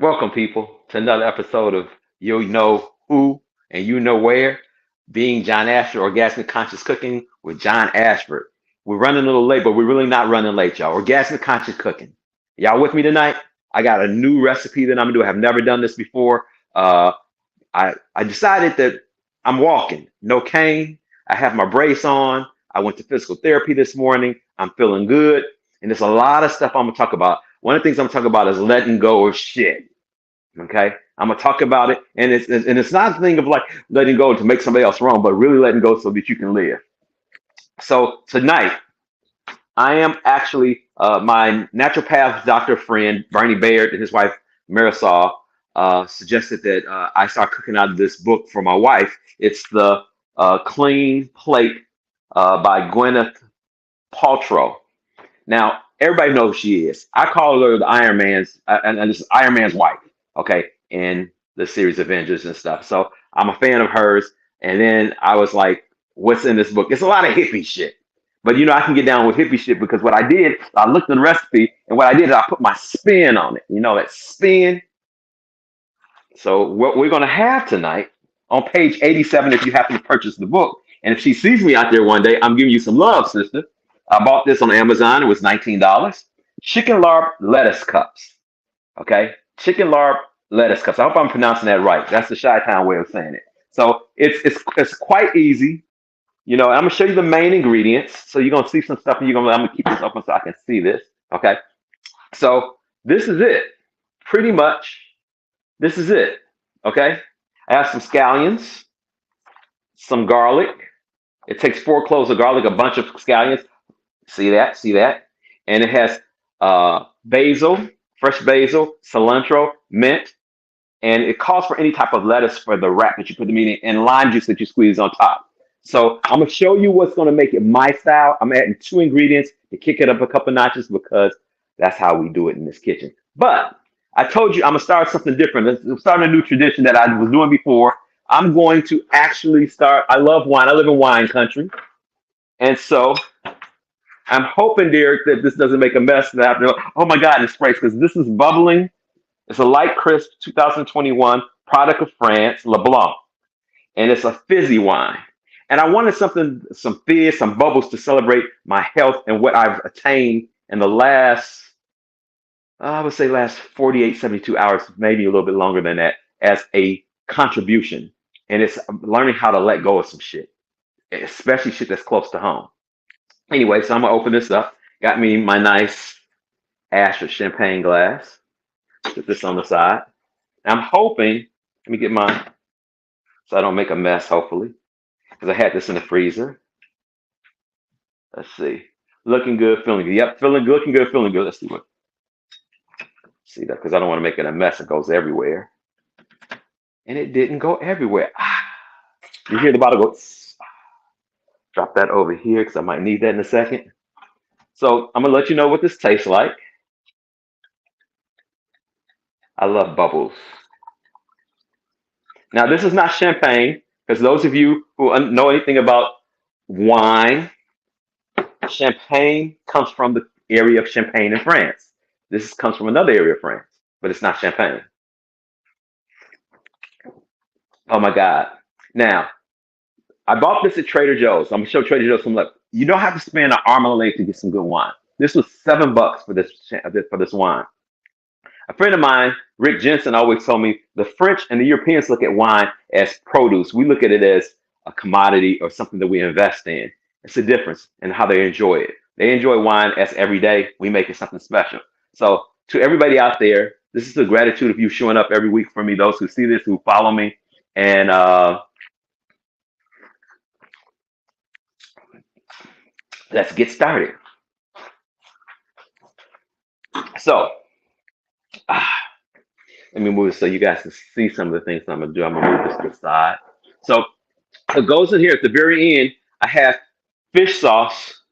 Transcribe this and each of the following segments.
Welcome, people, to another episode of You Know Who and You Know Where, being John Ashford, Orgasmic Conscious Cooking with John Ashford. We're running a little late, but we're really not running late, y'all. Orgasmic Conscious Cooking. Y'all with me tonight? I got a new recipe that I'm gonna do. I have never done this before. Uh, I decided that I'm walking, no cane. I have my brace on. I went to physical therapy this morning. I'm feeling good, and there's a lot of stuff I'm gonna talk about. One of the things I'm gonna talk about is letting go of shit. Okay, I'm gonna talk about it, and it's not a thing of like letting go to make somebody else wrong, but really letting go so that you can live. So tonight, I am actually my naturopath doctor friend Bernie Baird and his wife Marisol suggested that I start cooking out of this book for my wife. It's the Clean Plate by Gwyneth Paltrow. Now, everybody knows who she is. I call her the Iron Man's, and this is Iron Man's wife, okay, in the series Avengers and stuff. So I'm a fan of hers. And then I was like, what's in this book? It's a lot of hippie shit. But I can get down with hippie shit because what I did, I looked at the recipe, and what I did is I put my spin on it. That spin. So what we're going to have tonight on page 87, if you happen to purchase the book, and if she sees me out there one day, I'm giving you some love, sister. I bought this on Amazon. It was $19. Chicken larb lettuce cups. Okay, chicken larb lettuce cups. I hope I'm pronouncing that right. That's the Chi-Town way of saying it. So it's quite easy. I'm gonna show you the main ingredients. So you're gonna see some stuff, and I'm gonna keep this open so I can see this. Okay. So this is it. Pretty much, this is it. Okay. I have some scallions, some garlic. It takes 4 cloves of garlic, a bunch of scallions. See that? See that? And it has basil, fresh basil, cilantro, mint, and it calls for any type of lettuce for the wrap that you put the meat in, and lime juice that you squeeze on top. So I'm gonna show you what's gonna make it my style. I'm adding 2 ingredients to kick it up a couple notches because that's how we do it in this kitchen. But I told you I'm gonna start something different. Let's start a new tradition that I was doing before. I'm going to actually start. I love wine. I live in wine country, and so I'm hoping, Derek, that this doesn't make a mess. And I have to, oh my God, it's sprays because this is bubbling. It's a light crisp 2021 product of France, LeBlanc, and it's a fizzy wine. And I wanted something, some fizz, some bubbles to celebrate my health and what I've attained in the last, I would say, last 48, 72 hours, maybe a little bit longer than that, as a contribution. And it's learning how to let go of some shit, especially shit that's close to home. Anyway, so I'm gonna open this up. Got me my nice Asher champagne glass. Put this on the side. I'm hoping, let me get mine so I don't make a mess, hopefully, because I had this in the freezer. Let's see. Looking good, feeling good. Yep, feeling good, looking good, feeling good. Let's see what. See that, because I don't want to make it a mess. It goes everywhere. And it didn't go everywhere. You hear the bottle go. Drop that over here because I might need that in a second. So I'm gonna let you know what this tastes like. I love bubbles. Now this is not champagne, because those of you who know anything about wine, champagne comes from the area of Champagne in France. This comes from another area of France, but it's not champagne. Oh my God. Now, I bought this at Trader Joe's. I'm gonna show Trader Joe's some look. You don't have to spend an arm and a leg to get some good wine. This was $7 for this wine. A friend of mine, Rick Jensen, always told me the French and the Europeans look at wine as produce. We look at it as a commodity or something that we invest in. It's a difference in how they enjoy it. They enjoy wine as every day. We make it something special. So to everybody out there, this is the gratitude of you showing up every week for me, those who see this, who follow me. And let's get started. So let me move this so you guys can see some of the things I'm gonna do. I'm gonna move this to the side. So what goes in here at the very end, I have fish sauce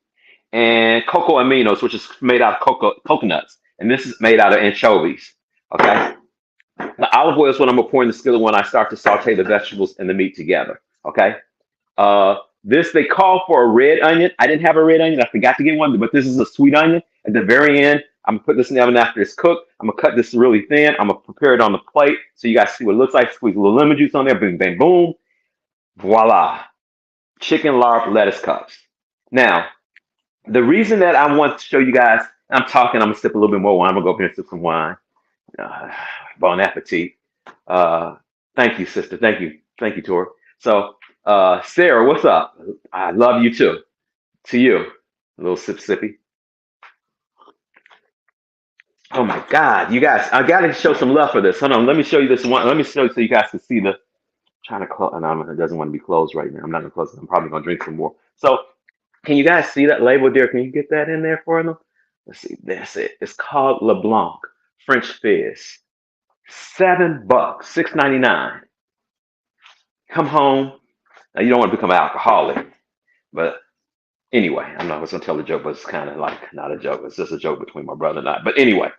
and cocoa aminos, which is made out of coconuts, and this is made out of anchovies. Okay, the olive oil is what I'm gonna pour in the skillet when I start to saute the vegetables and the meat together. Okay, this they call for a red onion. I didn't have a red onion. I forgot to get one, but this is a sweet onion. At the very end, I'm gonna put this in the oven after it's cooked. I'm gonna cut this really thin. I'm gonna prepare it on the plate so you guys see what it looks like. Squeeze a little lemon juice on there. Boom, bang, boom. Voila. Chicken larb lettuce cups. Now, the reason that I want to show you guys, I'm talking, I'm gonna sip a little bit more wine. I'm gonna go up here and sip some wine. Uh, bon appetit. Uh, Thank you, sister. Thank you, Tori. So, Sarah, what's up? I love you too. To you, a little sippy. Oh my God, you guys, I gotta show some love for this. Hold on, let me show you this one. Let me show you so you guys can see the. Trying to close, and it doesn't want to be closed right now. I'm not gonna close it. I'm probably gonna drink some more. So, can you guys see that label there? Can you get that in there for them? Let's see. That's it. It's called LeBlanc French Fizz. $7, 6.99. Come home. Now you don't want to become an alcoholic, but anyway, I'm not gonna tell a joke, but it's kind of like not a joke. It's just a joke between my brother and I. But anyway,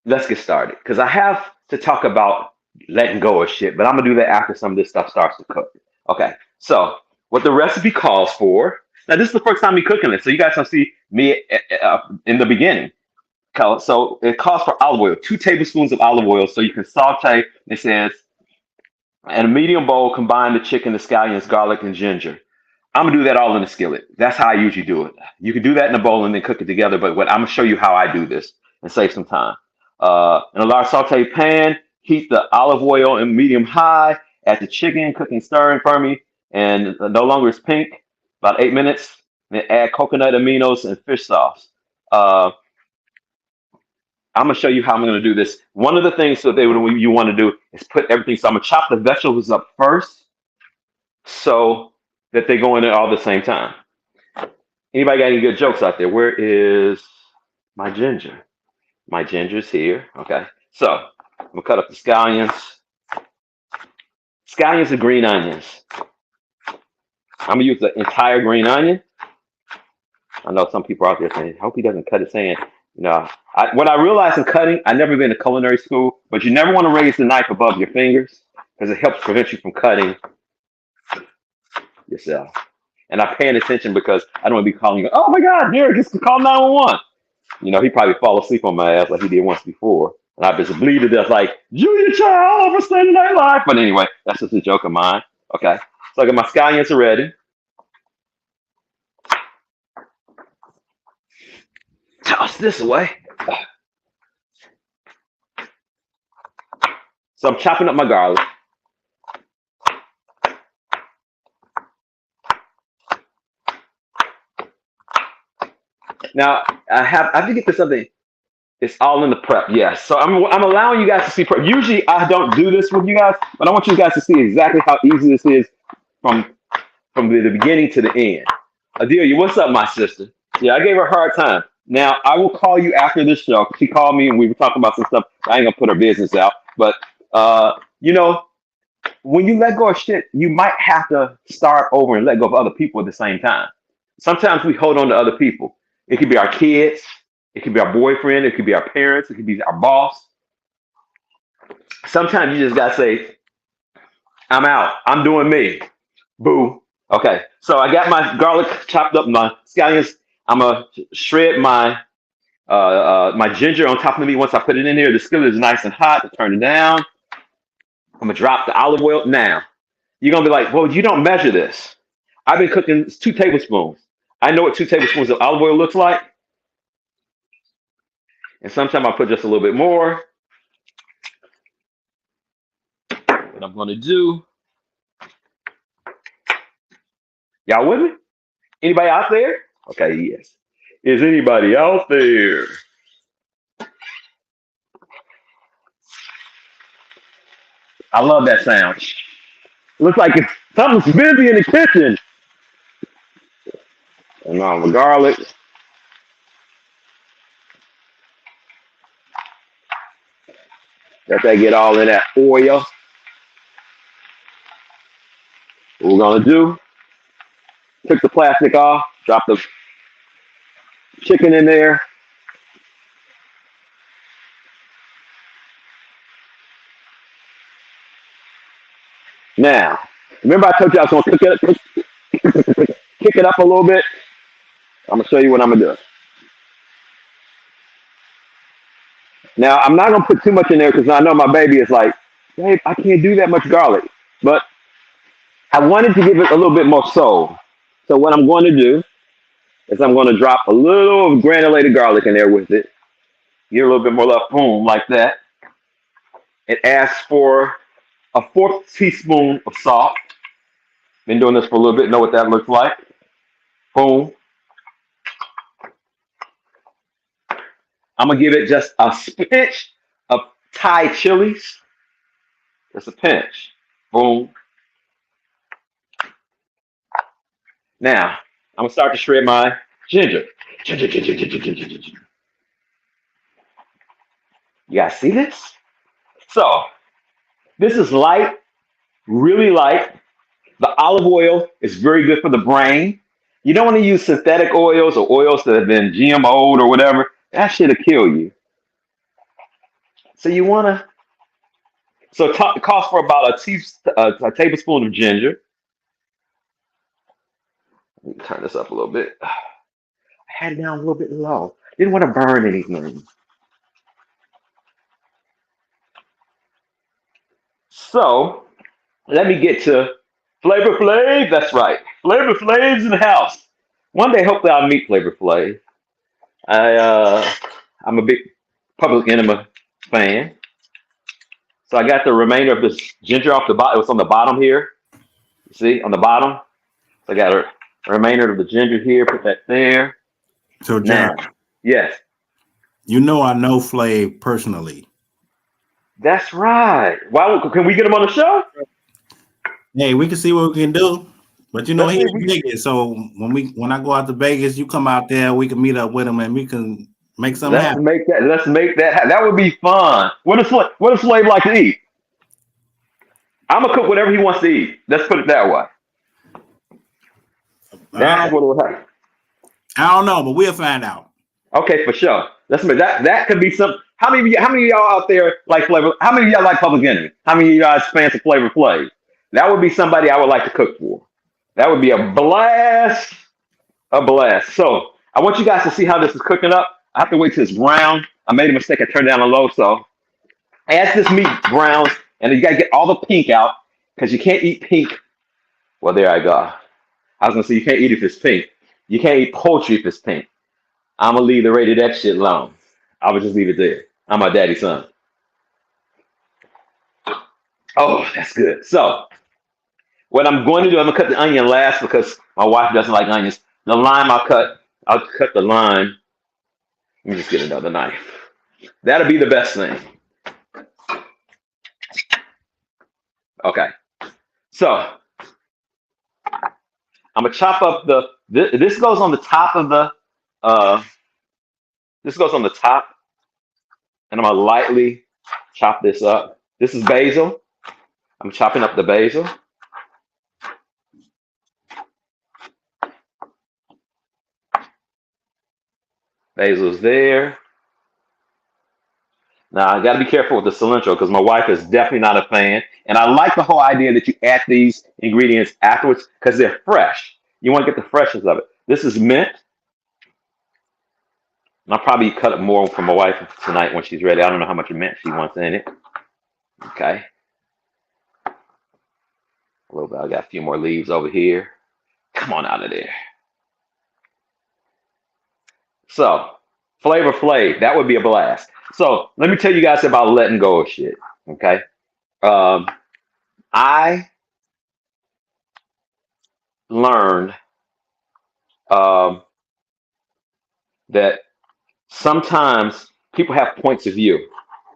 let's get started because I have to talk about letting go of shit, but I'm gonna do that after some of this stuff starts to cook. Okay, so what the recipe calls for. Now this is the first time me cooking this, so you guys can see me in the beginning. So it calls for olive oil, 2 tablespoons of olive oil, so you can saute. It says, in a medium bowl, combine the chicken, the scallions, garlic, and ginger. I'm gonna do that all in a skillet. That's how I usually do it. You can do that in a bowl and then cook it together, but what I'm gonna show you how I do this and save some time. In a large saute pan, heat the olive oil in medium high. Add the chicken, cooking, stirring for me, and no longer it's pink. About 8 minutes. Then add coconut aminos and fish sauce. Uh, I'm gonna show you how I'm gonna do this. One of the things that you want to do is put everything. So I'm gonna chop the vegetables up first, so that they go in there all at the same time. Anybody got any good jokes out there? Where is my ginger? My ginger's here. Okay. So I'm gonna cut up the scallions. Scallions are green onions. I'm gonna use the entire green onion. I know some people out there saying, I hope he doesn't cut his hand. What I realized in cutting, I've never been to culinary school, but you never want to raise the knife above your fingers because it helps prevent you from cutting yourself. And I'm paying attention because I don't want to be calling you, oh my God, Derek, just call 911. He probably fall asleep on my ass like he did once before. And I just bleed to death like, Julia Child over Saturday Night Live. But anyway, that's just a joke of mine. Okay. So I got my scallions ready. Toss this away. So I'm chopping up my garlic. Now I have to get to something. It's all in the prep, yes. So I'm allowing you guys to see prep. Usually I don't do this with you guys, but I want you guys to see exactly how easy this is from the beginning to the end. Adelia, what's up, my sister? Yeah, I gave her a hard time. Now I will call you after this show. She called me and we were talking about some stuff. I ain't gonna put her business out, but when you let go of shit, you might have to start over and let go of other people at the same time. Sometimes we hold on to other people. It could be our kids. It could be our boyfriend. It could be our parents. It could be our boss. Sometimes you just got to say, I'm out. I'm doing me. Boo. Okay. So I got my garlic chopped up, my scallions. I'm going to shred my my ginger on top of the meat. Once I put it in here, the skillet is nice and hot. I turn it down. I'm going to drop the olive oil. Now, you're going to be like, well, you don't measure this. I've been cooking 2 tablespoons. I know what 2 tablespoons of olive oil looks like. And sometimes I put just a little bit more. What I'm going to do. Y'all with me? Anybody out there? Okay, yes. Is anybody out there? I love that sound. Looks like it's something's busy in the kitchen. And on the garlic. Let that get all in that oil. What we're gonna do, took the plastic off, drop the chicken in there. Now, remember I told you I was gonna kick it up a little bit? I'm gonna show you what I'm gonna do. Now, I'm not going to put too much in there because I know my baby is like, babe, I can't do that much garlic. But I wanted to give it a little bit more soul. So what I'm going to do is I'm going to drop a little granulated garlic in there with it. Get a little bit more love, boom, like that. It asks for a fourth teaspoon of salt. Been doing this for a little bit, know what that looks like. Boom. I'm going to give it just a pinch of Thai chilies. Just a pinch. Boom. Now, I'm going to start to shred my ginger. Ginger, ginger, ginger, ginger, ginger. You guys see this? So, this is light, really light. The olive oil is very good for the brain. You don't want to use synthetic oils or oils that have been GMO'd or whatever. That shit'll kill you. So you want to, so it calls for about a tablespoon of ginger. Let me turn this up a little bit. I had it down a little bit low. Didn't want to burn anything. So let me get to Flavor Flav. That's right. Flavor Flav's in the house. One day, hopefully, I'll meet Flavor Flav. I'm a big Public Enema fan. So I got the remainder of this ginger off the bottom. It was on the bottom here. You see, on the bottom. So I got a remainder of the ginger here. Put that there. So, John, now, yes. You know I know Flav personally. That's right. Why can we get him on the show? Hey, we can see what we can do. But you know he's in Vegas, so when I go out to Vegas, you come out there, we can meet up with him and we can make something happen. Let's make that happen. That would be fun. What does Flav like to eat? I'm gonna cook whatever he wants to eat. Let's put it that way. That's what will happen. I don't know, but we'll find out. Okay, for sure. Let's make that. That could be some. How many of y'all out there like Flavor? How many of y'all like Public Enemy? How many of you guys fans of Flavor Flav? That would be somebody I would like to cook for. That would be a blast. A blast. So I want you guys to see how this is cooking up. I have to wait till it's brown. I made a mistake. I turned down a low. So as this meat browns, and you got to get all the pink out because you can't eat pink. Well, there I go. I was going to say you can't eat if it's pink. You can't eat poultry if it's pink. I'm going to leave the rated X shit alone. I would just leave it there. I'm my daddy's son. Oh, that's good. So what I'm going to do, I'm going to cut the onion last because my wife doesn't like onions. The lime I'll cut the lime. Let me just get another knife. That'll be the best thing. Okay. So I'm going to chop up this goes on the top of this goes on the top, and I'm going to lightly chop this up. This is basil. I'm chopping up the basil. Basil's there. Now, I got to be careful with the cilantro because my wife is definitely not a fan. And I like the whole idea that you add these ingredients afterwards because they're fresh. You want to get the freshness of it. This is mint. And I'll probably cut it more for my wife tonight when she's ready. I don't know how much mint she wants in it. Okay. A little bit. I got a few more leaves over here. Come on out of there. So, Flavor Flav, that would be a blast. So, let me tell you guys about letting go of shit. Okay. I learned that sometimes people have points of view.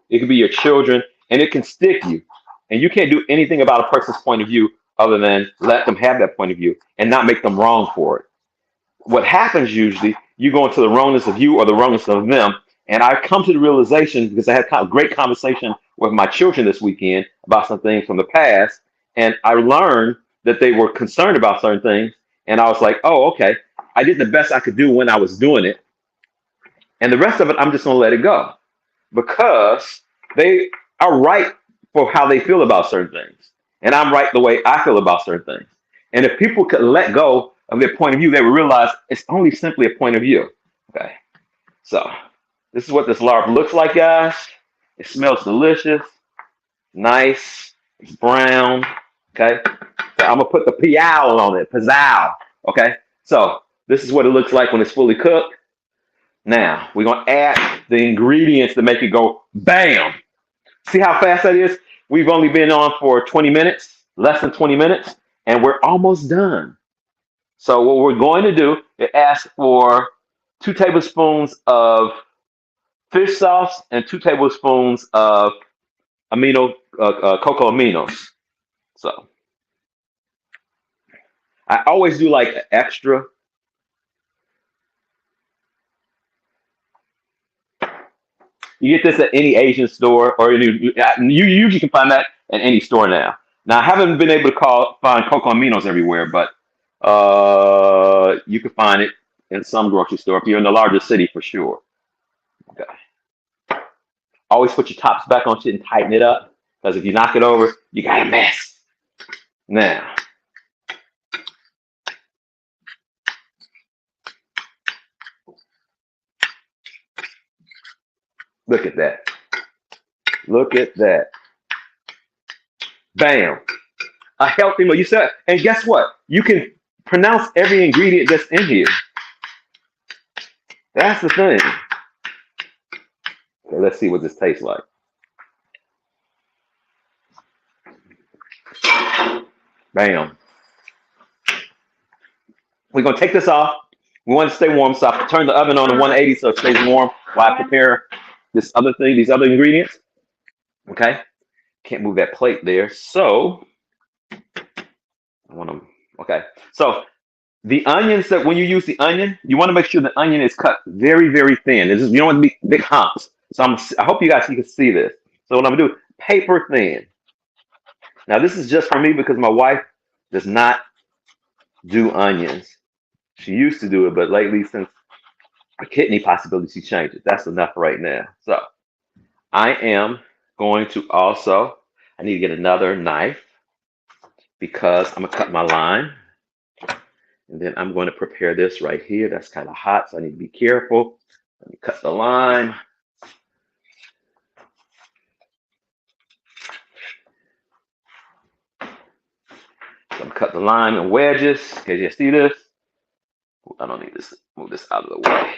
It could be your children, and it can stick you. And you can't do anything about a person's point of view other than let them have that point of view and not make them wrong for it. What happens usually, you go into the wrongness of you or the wrongness of them. And I've come to the realization, because I had a great conversation with my children this weekend about some things from the past. And I learned that they were concerned about certain things. And I was like, oh, okay. I did the best I could do when I was doing it. And the rest of it, I'm just going to let it go. Because they are right for how they feel about certain things. And I'm right the way I feel about certain things. And if people could let go of their point of view, they would realize it's only simply a point of view. Okay. So This is what this larb looks like, guys. It smells delicious, nice, it's brown. Okay, so I'm gonna put the pial on it, pizzal. Okay, so this is what it looks like when it's fully cooked. Now we're gonna add the ingredients to make it go bam. See how fast that is? We've only been on for 20 minutes, less than 20 minutes, and we're almost done. So what we're going to do is ask for 2 tablespoons of fish sauce and 2 tablespoons of cocoa aminos. So I always do like extra. You get this at any Asian store, or you usually can find that at any store now. Now I haven't been able to find cocoa aminos everywhere, but you can find it in some grocery store if you're in the larger city for sure. Okay. Always put your tops back on shit and tighten it up, because if you knock it over, you got a mess. Now, look at that. Look at that. Bam. A healthy meal. You said, and guess what? You can pronounce every ingredient that's in here. That's the thing. Okay, let's see what this tastes like. Bam. We're going to take this off. We want it to stay warm, so I turn the oven on to 180 so it stays warm while I prepare this other thing, these other ingredients. Okay? Can't move that plate there. So, I want to, okay. So, the onions, that when you use the onion, you want to make sure the onion is cut very, very thin. You don't want to be big humps. So, I hope you can see this. So, what I'm going to do, paper thin. Now, this is just for me because my wife does not do onions. She used to do it, but lately, since a kidney possibility, she changed it. That's enough right now. So I am going to also, I need to get another knife because I'm going to cut my lime. And then I'm going to prepare this right here. That's kind of hot, so I need to be careful. Let me cut the lime. So I'm going to cut the lime in wedges. Can you see this? I don't need this. Move this out of the way.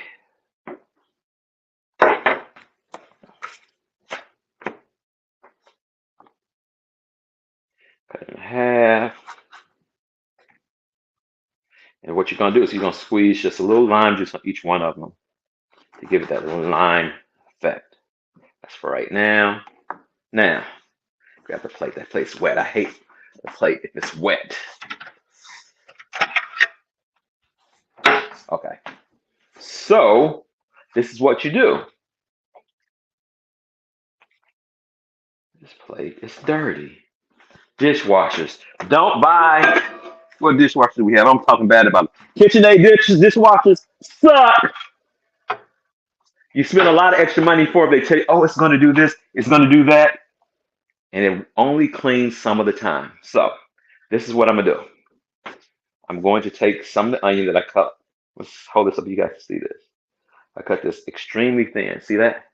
Cut it in half. And what you're going to do is you're going to squeeze just a little lime juice on each one of them to give it that little lime effect. That's for right now. Now, grab the plate. That plate's wet. I hate the plate if it's wet. Okay. So, this is what you do. This plate is dirty. Dishwashers. Don't buy. What dishwasher do we have? I'm talking bad about it. KitchenAid dishwashers suck. You spend a lot of extra money for it. They tell you, oh, it's going to do this, it's going to do that. And it only cleans some of the time. So this is what I'm going to do. I'm going to take some of the onion that I cut. Let's hold this up so you guys can see this. I cut this extremely thin. See that?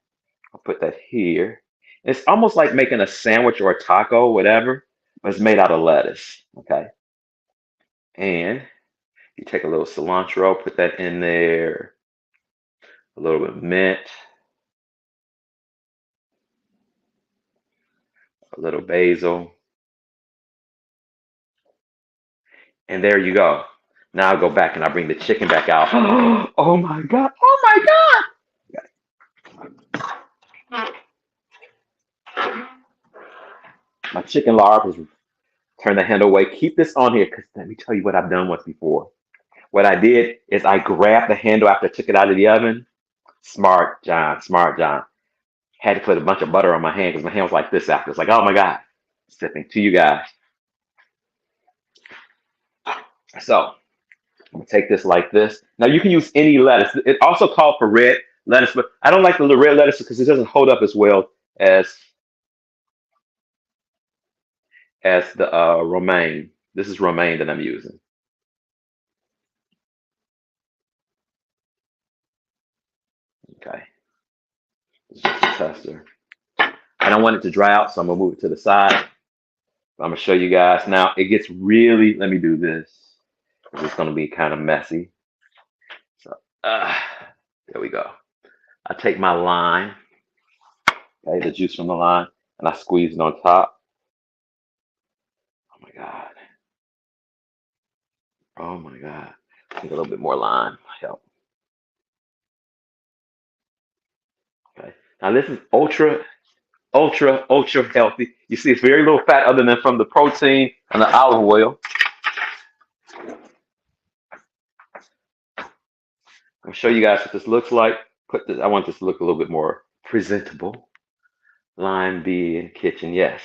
I'll put that here. It's almost like making a sandwich or a taco, whatever, but it's made out of lettuce. Okay. And you take a little cilantro, put that in there. A little bit of mint. A little basil. And there you go. Now I'll go back and I'll bring the chicken back out. Oh my God. Oh my God. My chicken larb is, turn the handle away. Keep this on here because let me tell you what I've done once before. What I did is I grabbed the handle after I took it out of the oven. Smart John, smart John. Had to put a bunch of butter on my hand because my hand was like this after. It's like, oh my God. Sipping to you guys. So I'm gonna take this like this. Now you can use any lettuce. It also called for red lettuce, but I don't like the red lettuce because it doesn't hold up as well as the romaine. This is romaine that I'm using. Okay. It's just a tester. I don't want it to dry out, so I'm gonna move it to the side. I'm gonna show you guys now. It gets really. Let me do this. It's gonna be kind of messy. So there we go. I take my lime, okay, the juice from the lime, and I squeeze it on top. Oh my god. Oh my god. Take a little bit more lime. Help. Okay. Now this is ultra healthy. You see, it's very little fat other than from the protein and the olive oil. I'll show you guys what this looks like. I want this to look a little bit more presentable. Lime bee in the kitchen, yes.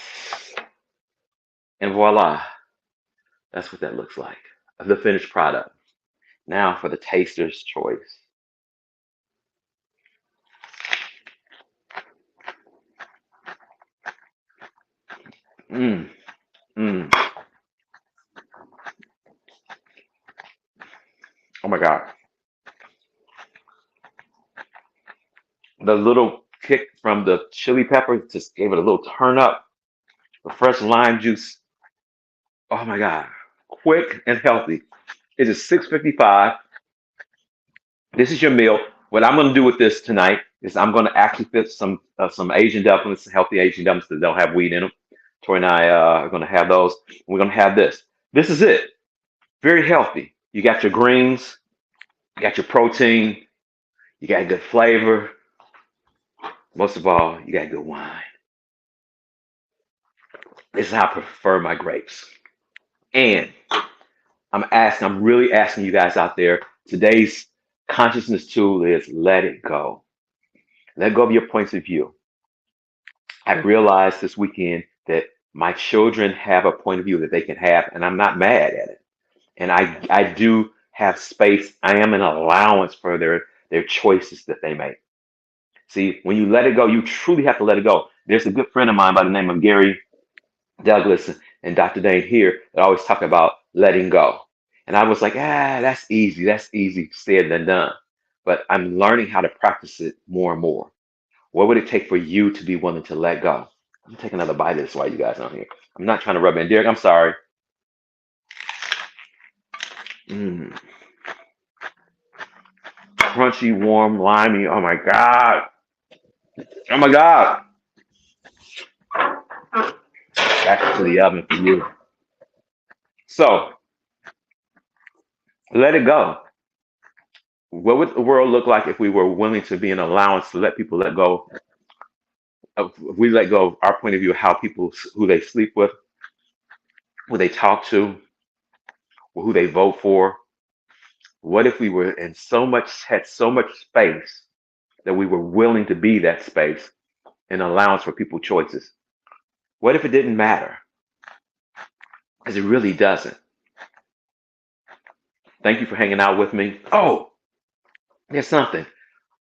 And voila, that's what that looks like. The finished product. Now for the taster's choice. Mmm, mmm. Oh my God. The little kick from the chili pepper just gave it a little turn up. The fresh lime juice. Oh my God. Quick and healthy. It is $6.55. This is your meal. What I'm going to do with this tonight is I'm going to actually fit some Asian dumplings, healthy Asian dumplings that don't have wheat in them. Tori and I are going to have those. We're going to have this. This is it. Very healthy. You got your greens, you got your protein, you got good flavor. Most of all, you got good wine. This is how I prefer my grapes. And I'm really asking you guys out there, today's consciousness tool is let it go. Let go of your points of view. I realized this weekend that my children have a point of view that they can have, and I'm not mad at it. And I do have space. I am an allowance for their choices that they make. See, when you let it go, you truly have to let it go. There's a good friend of mine by the name of Gary Douglas and Dr. Dane here that always talk about letting go. And I was like, that's easy. That's easy said than done. But I'm learning how to practice it more and more. What would it take for you to be willing to let go? I'm gonna take another bite of this while you guys are here. I'm not trying to rub it in. Derek, I'm sorry. Mm. Crunchy, warm, limey. Oh my God. Oh my God. Back to the oven for you. So let it go. What would the world look like if we were willing to be an allowance to let people let go? If we let go of our point of view of how people, who they sleep with, who they talk to, who they vote for. What if we were had so much space that we were willing to be that space and allowance for people's choices? What if it didn't matter? Because it really doesn't. Thank you for hanging out with me. Oh, there's something.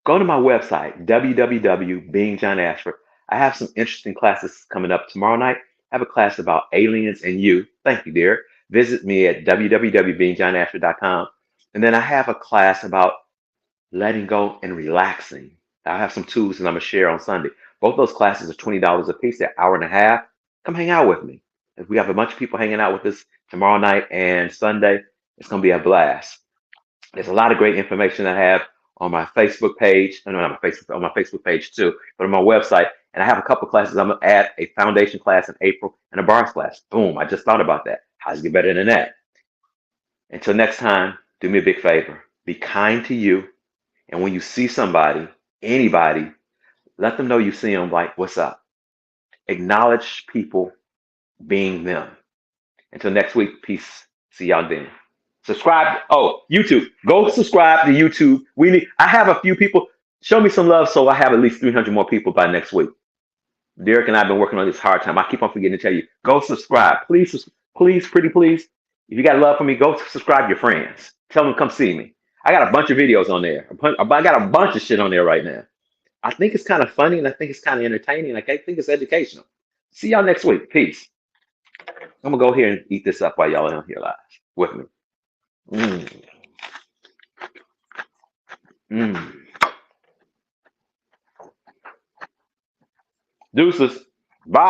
Go to my website, www.beingjohnashford. I have some interesting classes coming up tomorrow night. I have a class about aliens and you. Thank you, dear. Visit me at www.beingjohnashford.com. And then I have a class about letting go and relaxing. I have some tools that I'm going to share on Sunday. Both those classes are $20 a piece. They're an hour and a half. Come hang out with me. If we have a bunch of people hanging out with us tomorrow night and Sunday, it's going to be a blast. There's a lot of great information I have on my Facebook page. No, not my Facebook, on my Facebook page too, but on my website. And I have a couple classes. I'm going to add a foundation class in April and a bars class. Boom. I just thought about that. How's it get better than that? Until next time, do me a big favor. Be kind to you. And when you see somebody, anybody, let them know you see them like, what's up? Acknowledge people being them. Until next week, peace. See y'all then. Subscribe. Oh, YouTube. Go subscribe to YouTube. I have a few people. Show me some love so I have at least 300 more people by next week. Derek and I have been working on this hard time. I keep on forgetting to tell you. Go subscribe. Please, please, pretty please. If you got love for me, go subscribe your friends. Tell them to come see me. I got a bunch of videos on there. I got a bunch of shit on there right now. I think it's kind of funny and I think it's kind of entertaining. I think it's educational. See y'all next week. Peace. I'm going to go here and eat this up while y'all are here live with me. Mm. Mm. Deuces.